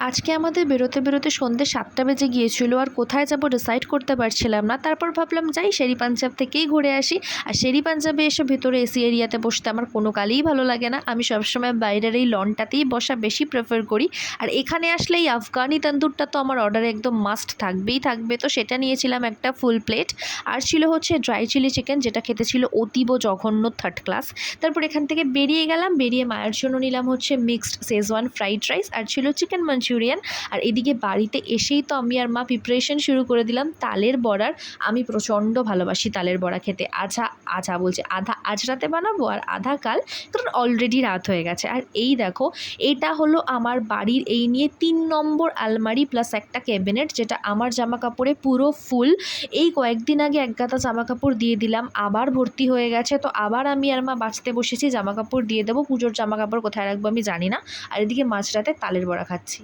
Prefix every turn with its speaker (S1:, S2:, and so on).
S1: আজকে আমাদের বেরোতে বেরোতে সন্ধ্যে 7টা বেজে গিয়েছিল, আর কোথায় যাব ডিসাইড করতে পারছিলাম না। তারপর ভাবলাম যাই শেরি পাঞ্জাব থেকেই ঘুরে আসি। আর শেরি পাঞ্জাবে এসে ভেতরে এসি এরিয়াতে বসতে আমার কোনো কালেই ভালো লাগে না। আমি সবসময় বাইরের এই লনটাতেই বসা বেশি প্রেফার করি। আর এখানে আসলে এই আফগানি তন্দুরটা তো আমার অর্ডারে একদম মাস্ট থাকবেই থাকবে। তো সেটা নিয়েছিলাম একটা ফুল প্লেট। আর ছিল হচ্ছে ড্রাই চিলি চিকেন, যেটা খেতে ছিল অতীব জঘন্য, থার্ড ক্লাস। তারপর এখান থেকে বেরিয়ে গেলাম, বেরিয়ে মায়ের জন্য নিলাম হচ্ছে মিক্সড শেজওয়ান ফ্রাইড রাইস, আর ছিল চিকেন মাঞ্চুরিয়ান। আর এদিকে বাড়িতে এসেই তো আমি আর মা প্রিপারেশন শুরু করে দিলাম তালের বড়ার। আমি প্রচণ্ড ভালোবাসি তালের বড়া খেতে। আধা আজ রাতে বানাবো আর আধা কাল, কারণ অলরেডি রাত হয়ে গেছে। আর এই দেখো, এটা হলো আমার বাড়ির এই নিয়ে 3 নম্বর আলমারি প্লাস একটা ক্যাবিনেট, যেটা আমার জামা কাপড়ে পুরো ফুল। এই কয়েকদিন আগে এক গাদা জামা কাপড় দিয়ে দিলাম, আবার ভর্তি হয়ে গেছে। তো আবার আমি আর মা বাঁচতে বসেছি, জামা কাপড় দিয়ে দেবো। পুজোর জামা কাপড় কোথায় রাখবো আমি জানি না। আর এদিকে মাঝরাতে তালের বড়া খাচ্ছি।